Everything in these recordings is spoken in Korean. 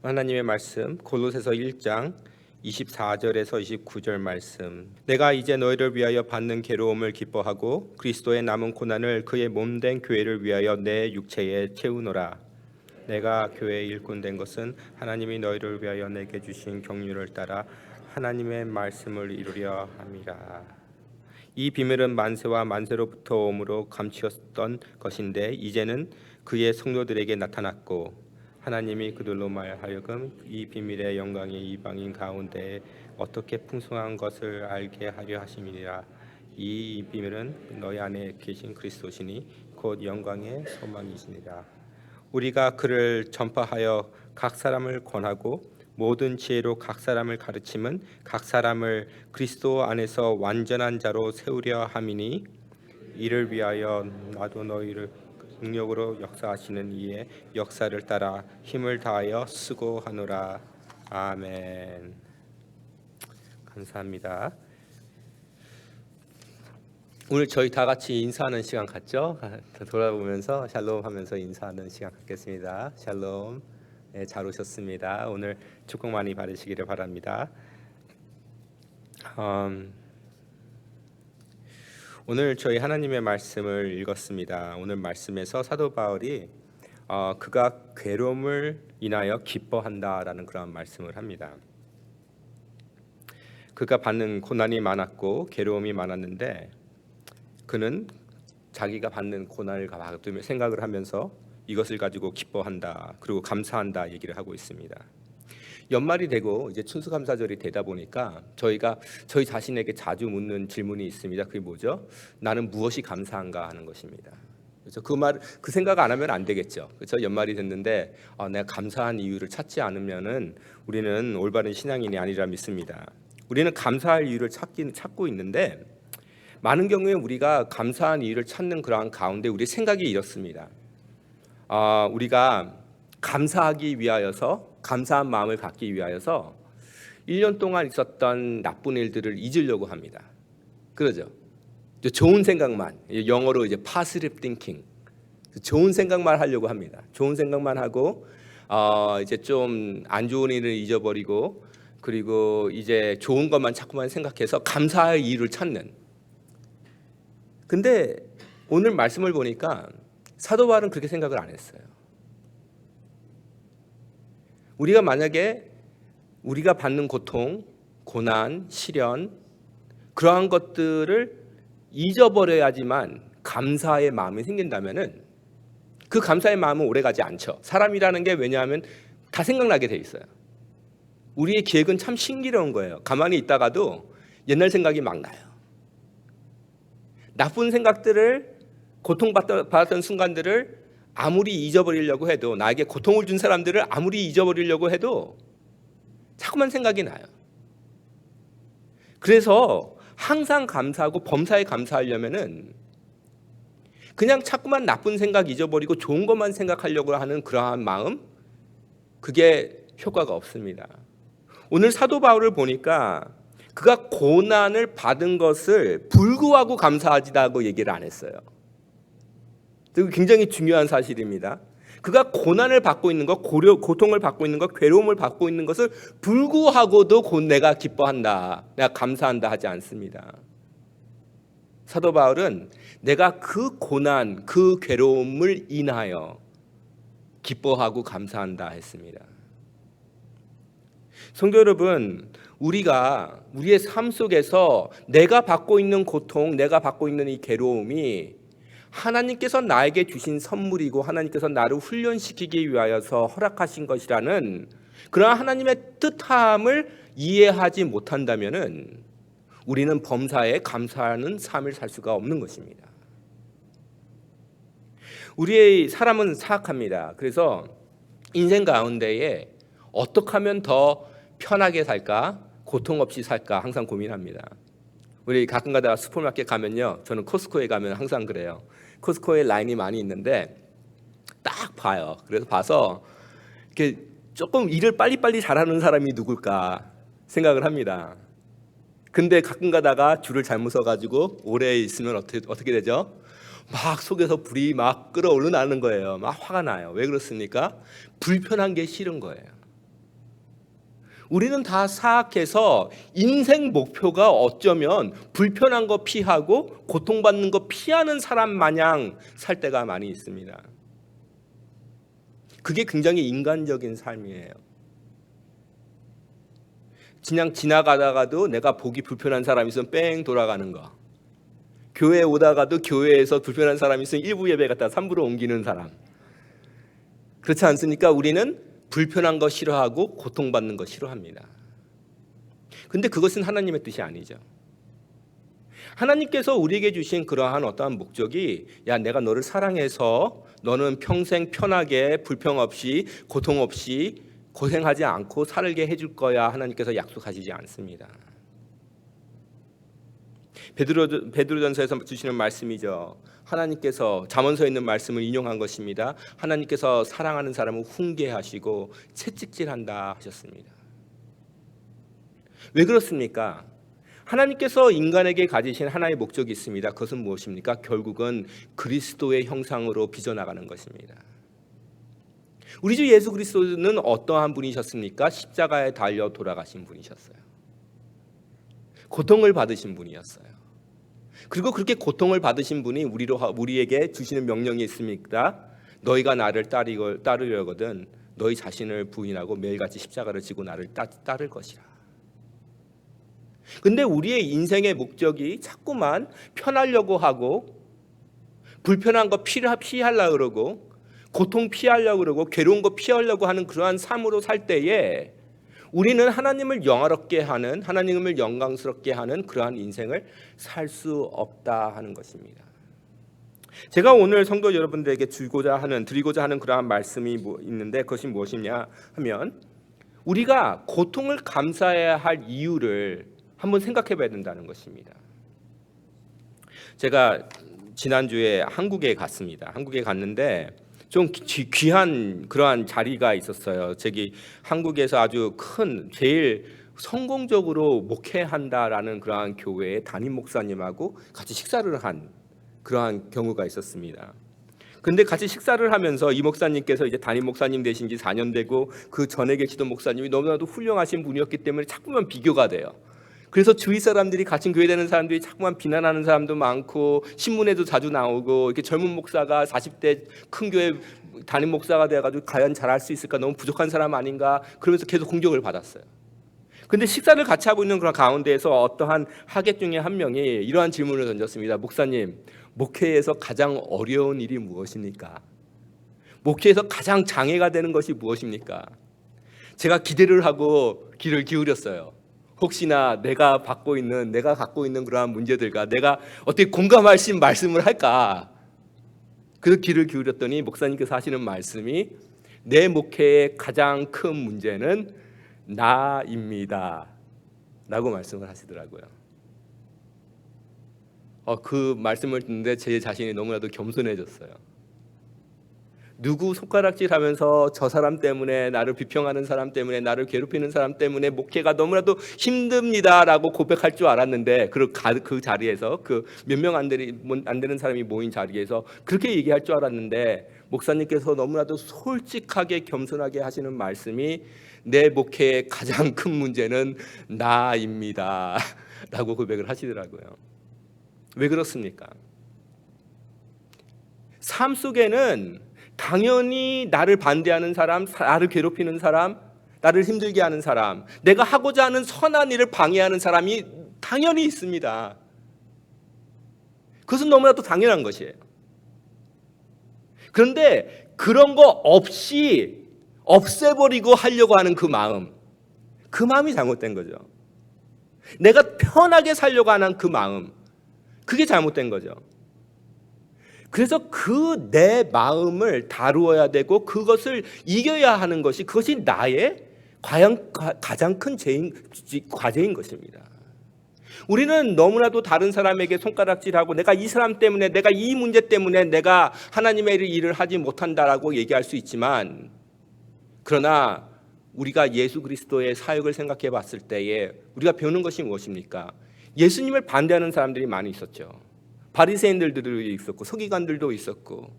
하나님의 말씀 골로새서 1장 24절에서 29절 말씀. 내가 이제 너희를 위하여 받는 괴로움을 기뻐하고 그리스도의 남은 고난을 그의 몸된 교회를 위하여 내 육체에 채우노라. 내가 교회의 일꾼 된 것은 하나님이 너희를 위하여 내게 주신 경륜을 따라 하나님의 말씀을 이루려 함이라. 이 비밀은 만세와 만세로부터 오므로 감추었던 것인데 이제는 그의 성도들에게 나타났고 하나님이 그들로 말하여금 이 비밀의 영광이 이방인 가운데 어떻게 풍성한 것을 알게 하려 하심이니라. 이 비밀은 너희 안에 계신 그리스도시니 곧 영광의 소망이시니라. 우리가 그를 전파하여 각 사람을 권하고 모든 지혜로 각 사람을 가르침은 각 사람을 그리스도 안에서 완전한 자로 세우려 함이니 이를 위하여 나도 너희를 능력으로 역사하시는 이의 역사를 따라 힘을 다하여 수고하노라. 아멘. 감사합니다. 오늘 저희 다 같이 인사하는 시간 갖죠? 돌아보면서 샬롬 하면서 인사하는 시간 갖겠습니다. 샬롬. 네, 잘 오셨습니다. 오늘 축복 많이 받으시기를 바랍니다. 오늘 저희 하나님의 말씀을 읽었습니다. 오늘 말씀에서 사도 바울이 그가 괴로움을 인하여 기뻐한다라는 그런 말씀을 합니다. 그가 받는 고난이 많았고 괴로움이 많았는데 그는 자기가 받는 고난을 받으며 생각을 하면서 이것을 가지고 기뻐한다 그리고 감사한다 얘기를 하고 있습니다. 연말이 되고 이제 추수감사절이 되다 보니까 저희가 저희 자신에게 자주 묻는 질문이 있습니다. 그게 뭐죠? 나는 무엇이 감사한가 하는 것입니다. 그래서 그 생각 안 하면 안 되겠죠. 그렇죠? 연말이 됐는데 내가 감사한 이유를 찾지 않으면은 우리는 올바른 신앙인이 아니라 믿습니다. 우리는 감사할 이유를 찾고 있는데 많은 경우에 우리가 감사한 이유를 찾는 그러한 가운데 우리의 생각이 이렇습니다. 우리가 감사하기 위하여서 감사한 마음을 갖기 위하여서 1년 동안 있었던 나쁜 일들을 잊으려고 합니다. 그러죠? 좋은 생각만, 영어로 이제 positive thinking, 좋은 생각만 하려고 합니다. 좋은 생각만 하고 이제 좀 안 좋은 일을 잊어버리고 그리고 이제 좋은 것만 자꾸만 생각해서 감사의 이유를 찾는. 근데 오늘 말씀을 보니까 사도 바울은 그렇게 생각을 안 했어요. 우리가 만약에 우리가 받는 고통, 고난, 시련 그러한 것들을 잊어버려야지만 감사의 마음이 생긴다면은 그 감사의 마음은 오래가지 않죠. 사람이라는 게 왜냐하면 다 생각나게 돼 있어요. 우리의 기획은 참 신기로운 거예요. 가만히 있다가도 옛날 생각이 막 나요. 나쁜 생각들을 고통받았던 순간들을 아무리 잊어버리려고 해도 나에게 고통을 준 사람들을 아무리 잊어버리려고 해도 자꾸만 생각이 나요. 그래서 항상 감사하고 범사에 감사하려면은 그냥 자꾸만 나쁜 생각 잊어버리고 좋은 것만 생각하려고 하는 그러한 마음 그게 효과가 없습니다. 오늘 사도 바울을 보니까 그가 고난을 받은 것을 불구하고 감사하지다고 얘기를 안 했어요. 굉장히 중요한 사실입니다. 그가 고난을 받고 있는 것, 고통을 받고 있는 것, 괴로움을 받고 있는 것을 불구하고도 곧 내가 기뻐한다, 내가 감사한다 하지 않습니다. 사도 바울은 내가 그 고난, 그 괴로움을 인하여 기뻐하고 감사한다 했습니다. 성도 여러분, 우리가 우리의 삶 속에서 내가 받고 있는 고통, 내가 받고 있는 이 괴로움이 하나님께서 나에게 주신 선물이고 하나님께서 나를 훈련시키기 위하여서 허락하신 것이라는 그러한 하나님의 뜻함을 이해하지 못한다면은 우리는 범사에 감사하는 삶을 살 수가 없는 것입니다. 우리의 사람은 사악합니다. 그래서 인생 가운데에 어떻게 하면 더 편하게 살까, 고통 없이 살까 항상 고민합니다. 우리 가끔 가다가 슈퍼마켓 가면요, 저는 코스코에 가면 항상 그래요. 코스코에 라인이 많이 있는데 딱 봐요. 그래서 봐서 이렇게 조금 일을 빨리빨리 잘하는 사람이 누굴까 생각을 합니다. 근데 가끔 가다가 줄을 잘못 서가지고 오래 있으면 어떻게 되죠? 막 속에서 불이 막 끓어오르는 거예요. 막 화가 나요. 왜 그렇습니까? 불편한 게 싫은 거예요. 우리는 다 사악해서 인생 목표가 어쩌면 불편한 거 피하고 고통받는 거 피하는 사람 마냥 살 때가 많이 있습니다. 그게 굉장히 인간적인 삶이에요. 그냥 지나가다가도 내가 보기 불편한 사람 있으면 뺑 돌아가는 거. 교회 오다가도 교회에서 불편한 사람이 있으면 1부 예배 갔다가 3부로 옮기는 사람. 그렇지 않습니까? 우리는 불편한 거 싫어하고 고통받는 거 싫어합니다. 근데 그것은 하나님의 뜻이 아니죠. 하나님께서 우리에게 주신 그러한 어떠한 목적이 야, 내가 너를 사랑해서 너는 평생 편하게 불평 없이 고통 없이 고생하지 않고 살게 해줄 거야 하나님께서 약속하시지 않습니다. 베드로전서에서 주시는 말씀이죠. 하나님께서 잠언서에 있는 말씀을 인용한 것입니다. 하나님께서 사랑하는 사람을 훈계하시고 채찍질한다 하셨습니다. 왜 그렇습니까? 하나님께서 인간에게 가지신 하나의 목적이 있습니다. 그것은 무엇입니까? 결국은 그리스도의 형상으로 빚어나가는 것입니다. 우리 주 예수 그리스도는 어떠한 분이셨습니까? 십자가에 달려 돌아가신 분이셨어요. 고통을 받으신 분이었어요. 그리고 그렇게 고통을 받으신 분이 우리에게 주시는 명령이 있습니다. 너희가 나를 따르려거든 너희 자신을 부인하고 매일같이 십자가를 지고 나를 따를 것이라. 근데 우리의 인생의 목적이 자꾸만 편하려고 하고 불편한 거 피하려고 그러고 고통 피하려고 그러고 괴로운 거 피하려고 하는 그러한 삶으로 살 때에 우리는 하나님을 영화롭게 하는 하나님을 영광스럽게 하는 그러한 인생을 살 수 없다 하는 것입니다. 제가 오늘 성도 여러분들에게 드리고자 하는 그러한 말씀이 있는데 그것이 무엇이냐 하면 우리가 고통을 감사해야 할 이유를 한번 생각해 봐야 된다는 것입니다. 제가 지난주에 한국에 갔습니다. 한국에 갔는데 좀 귀한 그러한 자리가 있었어요. 저기 한국에서 아주 큰 제일 성공적으로 목회한다라는 그러한 교회의 담임 목사님하고 같이 식사를 한 그러한 경우가 있었습니다. 근데 같이 식사를 하면서 이 목사님께서 이제 담임 목사님 되신 지 4년 되고 그 전에 계시던 목사님이 너무나도 훌륭하신 분이었기 때문에 자꾸만 비교가 돼요. 그래서 주위 사람들이 같이 교회 다니는 사람들이 자꾸만 비난하는 사람도 많고 신문에도 자주 나오고 이렇게 젊은 목사가 40대 큰 교회 담임 목사가 돼가지고 과연 잘할 수 있을까 너무 부족한 사람 아닌가 그러면서 계속 공격을 받았어요. 근데 식사를 같이 하고 있는 그런 가운데에서 어떠한 하객 중에 한 명이 이러한 질문을 던졌습니다. 목사님, 목회에서 가장 어려운 일이 무엇입니까? 목회에서 가장 장애가 되는 것이 무엇입니까? 제가 기대를 하고 귀를 기울였어요. 혹시나 내가 갖고 있는 그러한 문제들과 내가 어떻게 공감할 수 있는 말씀을 할까? 그래서 귀를 기울였더니 목사님께서 하시는 말씀이 내 목회의 가장 큰 문제는 나입니다 라고 말씀을 하시더라고요. 그 말씀을 듣는데 제 자신이 너무나도 겸손해졌어요. 누구 손가락질하면서 저 사람 때문에 나를 비평하는 사람 때문에 나를 괴롭히는 사람 때문에 목회가 너무나도 힘듭니다라고 고백할 줄 알았는데 그 자리에서 그 몇 명 안 되는 사람이 모인 자리에서 그렇게 얘기할 줄 알았는데 목사님께서 너무나도 솔직하게 겸손하게 하시는 말씀이 내 목회의 가장 큰 문제는 나입니다 라고 고백을 하시더라고요. 왜 그렇습니까? 삶 속에는 당연히 나를 반대하는 사람, 나를 괴롭히는 사람, 나를 힘들게 하는 사람, 내가 하고자 하는 선한 일을 방해하는 사람이 당연히 있습니다. 그것은 너무나도 당연한 것이에요. 그런데 그런 거 없이 없애버리고 하려고 하는 그 마음이 잘못된 거죠. 내가 편하게 살려고 하는 그 마음, 그게 잘못된 거죠. 그래서 그 내 마음을 다루어야 되고 그것을 이겨야 하는 것이 그것이 나의 가장 큰 과제인 것입니다. 우리는 너무나도 다른 사람에게 손가락질하고 내가 이 사람 때문에 내가 이 문제 때문에 내가 하나님의 일을 하지 못한다라고 얘기할 수 있지만 그러나 우리가 예수 그리스도의 사역을 생각해 봤을 때에 우리가 배우는 것이 무엇입니까? 예수님을 반대하는 사람들이 많이 있었죠. 바리새인들도 있었고 서기관들도 있었고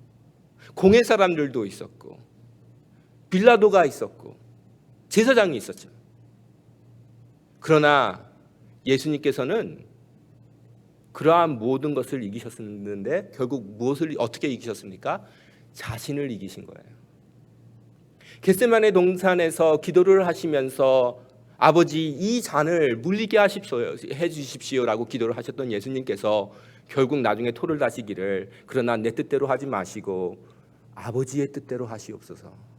공회 사람들도 있었고 빌라도가 있었고 제사장이 있었죠. 그러나 예수님께서는 그러한 모든 것을 이기셨는데 결국 무엇을 어떻게 이기셨습니까? 자신을 이기신 거예요. 겟세마네 동산에서 기도를 하시면서 아버지 이 잔을 물리게 해주십시오라고 기도를 하셨던 예수님께서 결국 나중에 토를 다시기를 그러나 내 뜻대로 하지 마시고 아버지의 뜻대로 하시옵소서.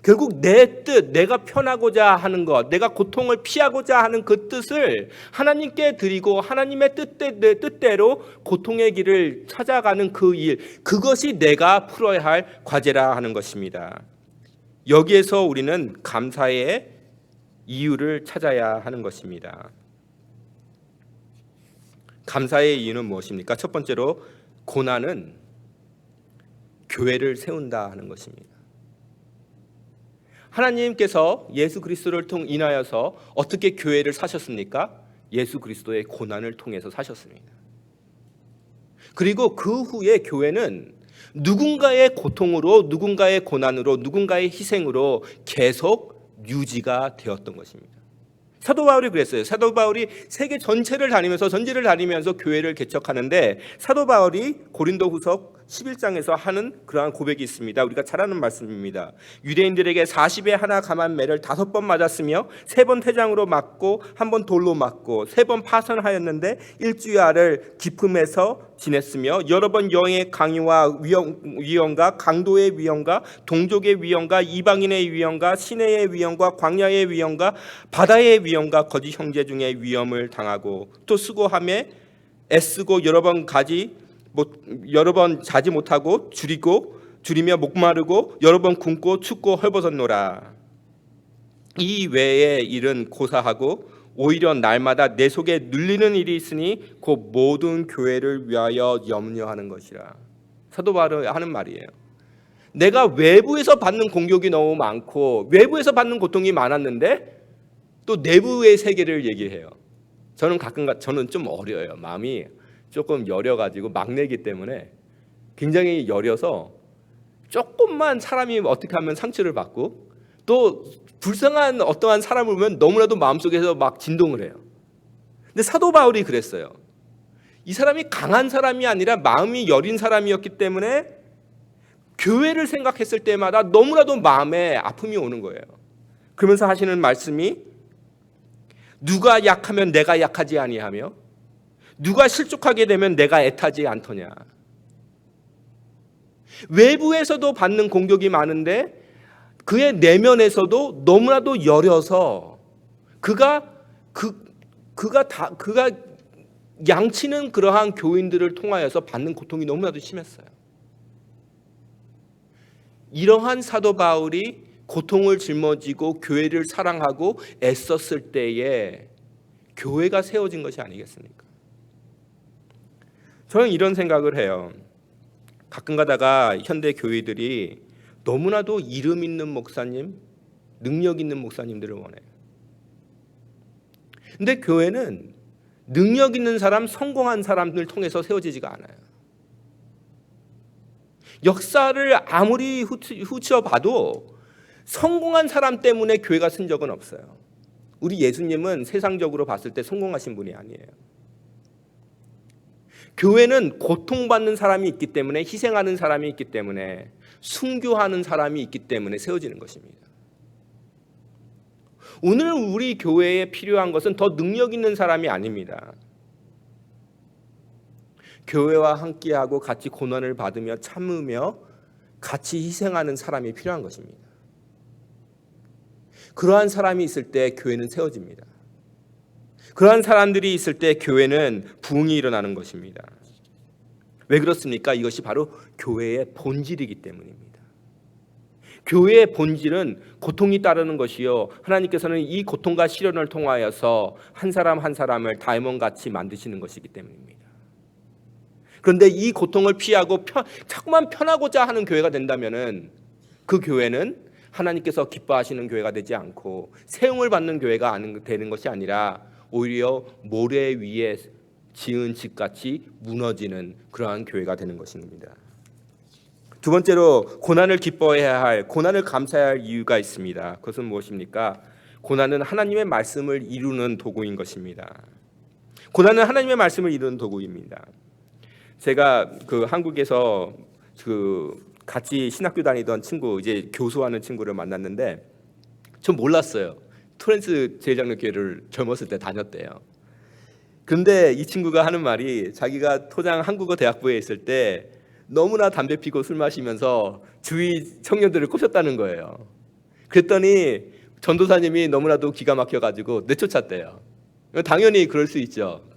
결국 내 뜻, 내가 편하고자 하는 것, 내가 고통을 피하고자 하는 그 뜻을 하나님께 드리고 하나님의 뜻대로 고통의 길을 찾아가는 그 일, 그것이 내가 풀어야 할 과제라 하는 것입니다. 여기에서 우리는 감사의 이유를 찾아야 하는 것입니다. 감사의 이유는 무엇입니까? 첫 번째로 고난은 교회를 세운다 하는 것입니다. 하나님께서 예수 그리스도를 인하여서 어떻게 교회를 사셨습니까? 예수 그리스도의 고난을 통해서 사셨습니다. 그리고 그 후에 교회는 누군가의 고통으로, 누군가의 고난으로, 누군가의 희생으로 계속 유지가 되었던 것입니다. 사도 바울이 그랬어요. 사도 바울이 세계 전체를 다니면서 교회를 개척하는데 사도 바울이 고린도후서 11장에서 하는 그러한 고백이 있습니다. 우리가 잘 아는 말씀입니다. 유대인들에게 40에 하나 감한 매를 5번 맞았으며 3번 태장으로 맞고 1번 돌로 맞고 3번 파선하였는데 일주야를 기품에서 지냈으며 여러 번 영의 강요와 위험과 강도의 위험과 동족의 위험과 이방인의 위험과 시내의 위험과 광야의 위험과 바다의 위험과 거짓 형제 중에 위험을 당하고 또 수고하며 애쓰고 여러 번 자지 못하고 줄이며 목마르고 여러 번 굶고 춥고 헐벗었노라. 이 외의 일은 고사하고 오히려 날마다 내 속에 눌리는 일이 있으니 곧 모든 교회를 위하여 염려하는 것이라. 사도 바울이 하는 말이에요. 내가 외부에서 받는 공격이 너무 많고 외부에서 받는 고통이 많았는데 또 내부의 세계를 얘기해요. 저는 좀 어려요. 마음이 조금 여려가지고 막내기 때문에 굉장히 여려서 조금만 사람이 어떻게 하면 상처를 받고 또 불쌍한 어떠한 사람을 보면 너무나도 마음속에서 막 진동을 해요. 근데 사도 바울이 그랬어요. 이 사람이 강한 사람이 아니라 마음이 여린 사람이었기 때문에 교회를 생각했을 때마다 너무나도 마음에 아픔이 오는 거예요. 그러면서 하시는 말씀이 누가 약하면 내가 약하지 아니하며 누가 실족하게 되면 내가 애타지 않더냐. 외부에서도 받는 공격이 많은데 그의 내면에서도 너무나도 여려서 그가 양치는 그러한 교인들을 통하여서 받는 고통이 너무나도 심했어요. 이러한 사도 바울이 고통을 짊어지고 교회를 사랑하고 애썼을 때에 교회가 세워진 것이 아니겠습니까? 저는 이런 생각을 해요. 가끔 가다가 현대 교회들이 너무나도 이름 있는 목사님, 능력 있는 목사님들을 원해요. 근데 교회는 능력 있는 사람, 성공한 사람들 통해서 세워지지가 않아요. 역사를 아무리 훑어봐도 성공한 사람 때문에 교회가 쓴 적은 없어요. 우리 예수님은 세상적으로 봤을 때 성공하신 분이 아니에요. 교회는 고통받는 사람이 있기 때문에, 희생하는 사람이 있기 때문에, 순교하는 사람이 있기 때문에 세워지는 것입니다. 오늘 우리 교회에 필요한 것은 더 능력 있는 사람이 아닙니다. 교회와 함께하고 같이 고난을 받으며 참으며 같이 희생하는 사람이 필요한 것입니다. 그러한 사람이 있을 때 교회는 세워집니다. 그러한 사람들이 있을 때 교회는 부흥이 일어나는 것입니다. 왜 그렇습니까? 이것이 바로 교회의 본질이기 때문입니다. 교회의 본질은 고통이 따르는 것이요, 하나님께서는 이 고통과 시련을 통하여서 한 사람 한 사람을 다이몬드같이 만드시는 것이기 때문입니다. 그런데 이 고통을 피하고 자꾸만 편하고자 하는 교회가 된다면은 그 교회는 하나님께서 기뻐하시는 교회가 되지 않고 세움을 받는 교회가 되는 것이 아니라 오히려 모래 위에 지은 집같이 무너지는 그러한 교회가 되는 것입니다. 두 번째로 고난을 기뻐해야 할, 고난을 감사해야 할 이유가 있습니다. 그것은 무엇입니까? 고난은 하나님의 말씀을 이루는 도구인 것입니다. 고난은 하나님의 말씀을 이루는 도구입니다. 제가 한국에서 같이 신학교 다니던 친구, 이제 교수하는 친구를 만났는데 전 몰랐어요. 토렌스 제일장로교회를 젊었을 때 다녔대요. 근데 이 친구가 하는 말이 자기가 토장 한국어 대학부에 있을 때 너무나 담배 피고 술 마시면서 주위 청년들을 꼬셨다는 거예요. 그랬더니 전도사님이 너무나도 기가 막혀가지고 내쫓았대요. 당연히 그럴 수 있죠.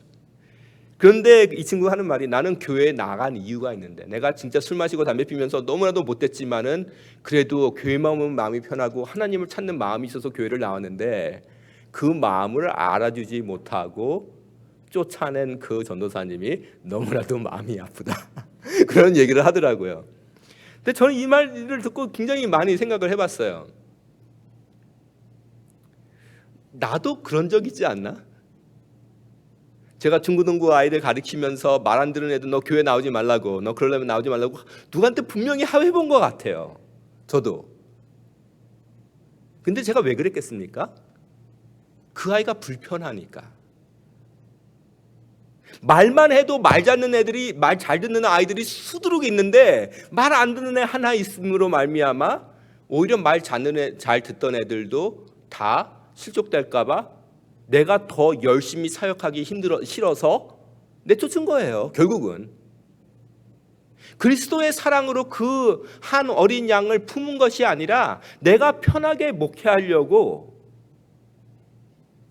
그런데 이 친구가 하는 말이 나는 교회에 나간 이유가 있는데 내가 진짜 술 마시고 담배 피면서 너무나도 못됐지만은 그래도 교회만 오면 마음이 편하고 하나님을 찾는 마음이 있어서 교회를 나왔는데 그 마음을 알아주지 못하고 쫓아낸 그 전도사님이 너무나도 마음이 아프다. 그런 얘기를 하더라고요. 근데 저는 이 말을 듣고 굉장히 많이 생각을 해봤어요. 나도 그런 적 있지 않나? 제가 중고등부 아이들 가르치면서 말 안 듣는 애들 너 교회 나오지 말라고, 너 그러려면 나오지 말라고 누구한테 분명히 해본 것 같아요. 저도. 근데 제가 왜 그랬겠습니까? 그 아이가 불편하니까. 말만 해도 말 잘 듣는 아이들이 수두룩 있는데 말 안 듣는 애 하나 있음으로 말미암아 오히려 말 잘 듣던 애들도 다 실족될까봐 내가 더 열심히 사역하기 싫어서 내쫓은 거예요. 결국은 그리스도의 사랑으로 그 한 어린 양을 품은 것이 아니라 내가 편하게 목회하려고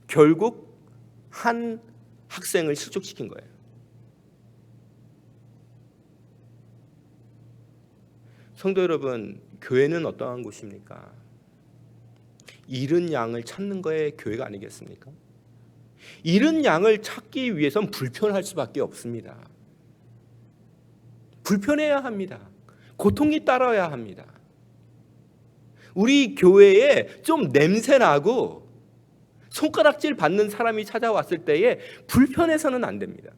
결국 한 학생을 실족시킨 거예요. 성도 여러분, 교회는 어떠한 곳입니까? 잃은 양을 찾는 거에 교회가 아니겠습니까? 잃은 양을 찾기 위해선 불편할 수밖에 없습니다. 불편해야 합니다. 고통이 따라야 합니다. 우리 교회에 좀 냄새나고 손가락질 받는 사람이 찾아왔을 때에 불편해서는 안 됩니다.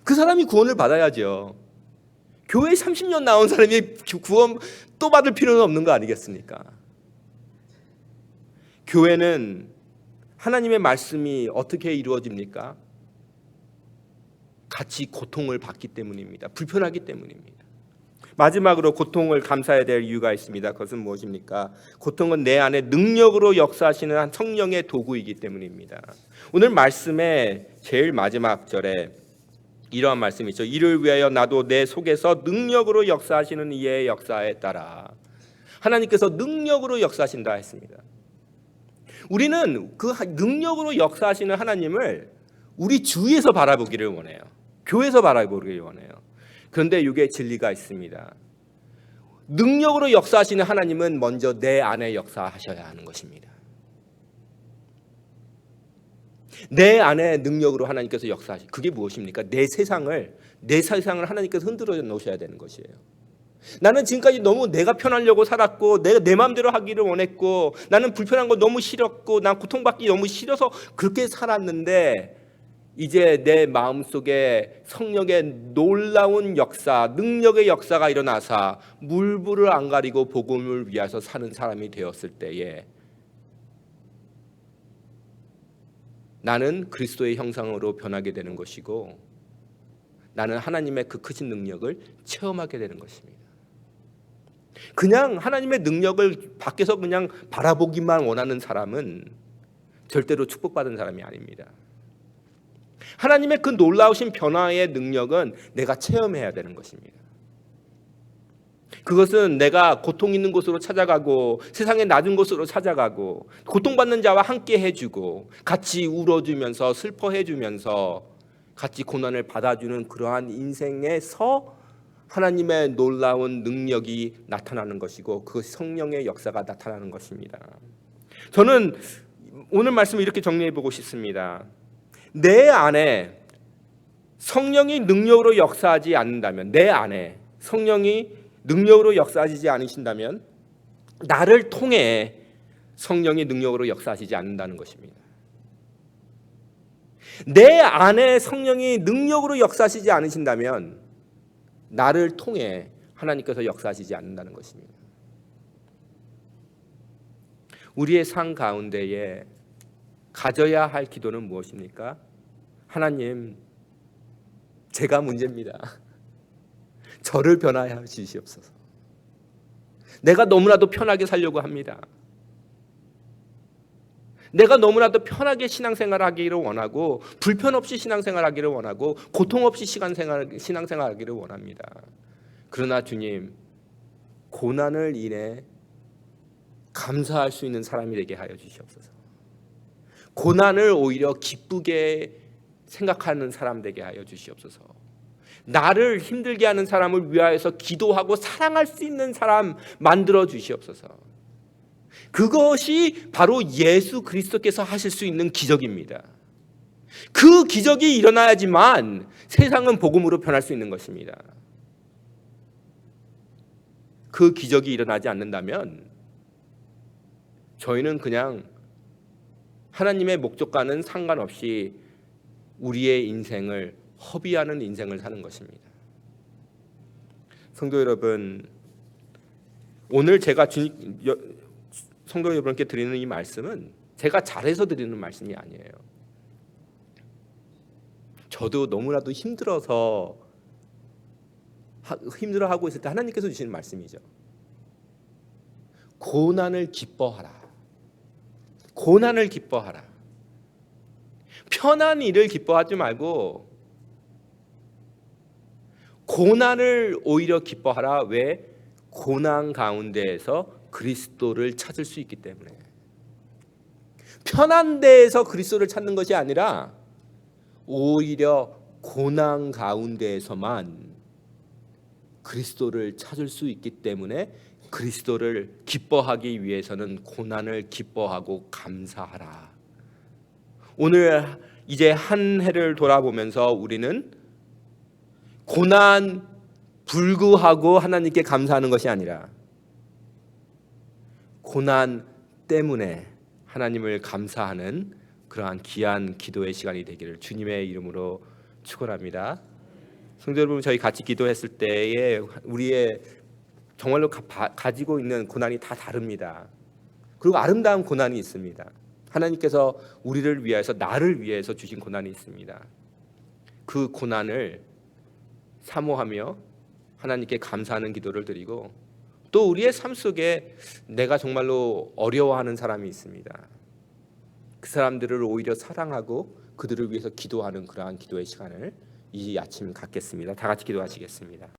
그 사람이 구원을 받아야죠. 교회 30년 나온 사람이 구원 또 받을 필요는 없는 거 아니겠습니까? 교회는 하나님의 말씀이 어떻게 이루어집니까? 같이 고통을 받기 때문입니다. 불편하기 때문입니다. 마지막으로 고통을 감사해야 될 이유가 있습니다. 그것은 무엇입니까? 고통은 내 안에 능력으로 역사하시는 한 성령의 도구이기 때문입니다. 오늘 말씀의 제일 마지막 절에 이러한 말씀이 있죠. 이를 위하여 나도 내 속에서 능력으로 역사하시는 이의 역사에 따라. 하나님께서 능력으로 역사하신다 했습니다. 우리는 그 능력으로 역사하시는 하나님을 우리 주위에서 바라보기를 원해요. 교회에서 바라보기를 원해요. 그런데 이게 진리가 있습니다. 능력으로 역사하시는 하나님은 먼저 내 안에 역사하셔야 하는 것입니다. 내 안에 능력으로 하나님께서 역사하시. 그게 무엇입니까? 내 세상을 하나님께서 흔들어 놓으셔야 되는 것이에요. 나는 지금까지 너무 내가 편하려고 살았고 내가 내 마음대로 하기를 원했고 나는 불편한 거 너무 싫었고 난 고통받기 너무 싫어서 그렇게 살았는데 이제 내 마음속에 성령의 놀라운 역사, 능력의 역사가 일어나서 물불을 안 가리고 복음을 위해서 사는 사람이 되었을 때에 나는 그리스도의 형상으로 변하게 되는 것이고 나는 하나님의 그 크신 능력을 체험하게 되는 것입니다. 그냥 하나님의 능력을 밖에서 그냥 바라보기만 원하는 사람은 절대로 축복받은 사람이 아닙니다. 하나님의 그 놀라우신 변화의 능력은 내가 체험해야 되는 것입니다. 그것은 내가 고통 있는 곳으로 찾아가고 세상의 낮은 곳으로 찾아가고 고통받는 자와 함께 해주고 같이 울어주면서 슬퍼해주면서 같이 고난을 받아주는 그러한 인생에서 하나님의 놀라운 능력이 나타나는 것이고 그것이 성령의 역사가 나타나는 것입니다. 저는 오늘 말씀을 이렇게 정리해보고 싶습니다. 내 안에 성령이 능력으로 역사하지 않는다면, 내 안에 성령이 능력으로 역사하지 않으신다면 나를 통해 성령이 능력으로 역사하시지 않는다는 것입니다. 내 안에 성령이 능력으로 역사하시지 않으신다면 나를 통해 하나님께서 역사하시지 않는다는 것입니다. 우리의 삶 가운데에 가져야 할 기도는 무엇입니까? 하나님, 제가 문제입니다. 저를 변화하여 주시옵소서. 내가 너무나도 편하게 살려고 합니다. 내가 너무나도 편하게 신앙생활하기를 원하고 불편 없이 신앙생활하기를 원하고 고통 없이 신앙생활하기를 원합니다. 그러나 주님, 고난을 인해 감사할 수 있는 사람이 되게 하여 주시옵소서. 고난을 오히려 기쁘게 생각하는 사람 되게 하여 주시옵소서. 나를 힘들게 하는 사람을 위하여서 기도하고 사랑할 수 있는 사람 만들어 주시옵소서. 그것이 바로 예수 그리스도께서 하실 수 있는 기적입니다. 그 기적이 일어나야지만 세상은 복음으로 변할 수 있는 것입니다. 그 기적이 일어나지 않는다면 저희는 그냥 하나님의 목적과는 상관없이 우리의 인생을 허비하는 인생을 사는 것입니다. 성도 여러분, 오늘 제가 성도 여러분께 드리는 이 말씀은 제가 잘해서 드리는 말씀이 아니에요. 저도 너무나도 힘들어하고 있을 때 하나님께서 주시는 말씀이죠. 고난을 기뻐하라. 고난을 기뻐하라. 편한 일을 기뻐하지 말고 고난을 오히려 기뻐하라. 왜? 고난 가운데에서 그리스도를 찾을 수 있기 때문에. 편한 데에서 그리스도를 찾는 것이 아니라 오히려 고난 가운데에서만 그리스도를 찾을 수 있기 때문에 그리스도를 기뻐하기 위해서는 고난을 기뻐하고 감사하라. 오늘 이제 한 해를 돌아보면서 우리는 고난 불구하고 하나님께 감사하는 것이 아니라 고난 때문에 하나님을 감사하는 그러한 귀한 기도의 시간이 되기를 주님의 이름으로 축원합니다. 성도 여러분, 저희 같이 기도했을 때에 우리의 정말로 가지고 있는 고난이 다 다릅니다. 그리고 아름다운 고난이 있습니다. 하나님께서 우리를 위해서, 나를 위해서 주신 고난이 있습니다. 그 고난을 사모하며 하나님께 감사하는 기도를 드리고, 또 우리의 삶 속에 내가 정말로 어려워하는 사람이 있습니다. 그 사람들을 오히려 사랑하고 그들을 위해서 기도하는 그러한 기도의 시간을 이 아침 갖겠습니다. 다 같이 기도하시겠습니다.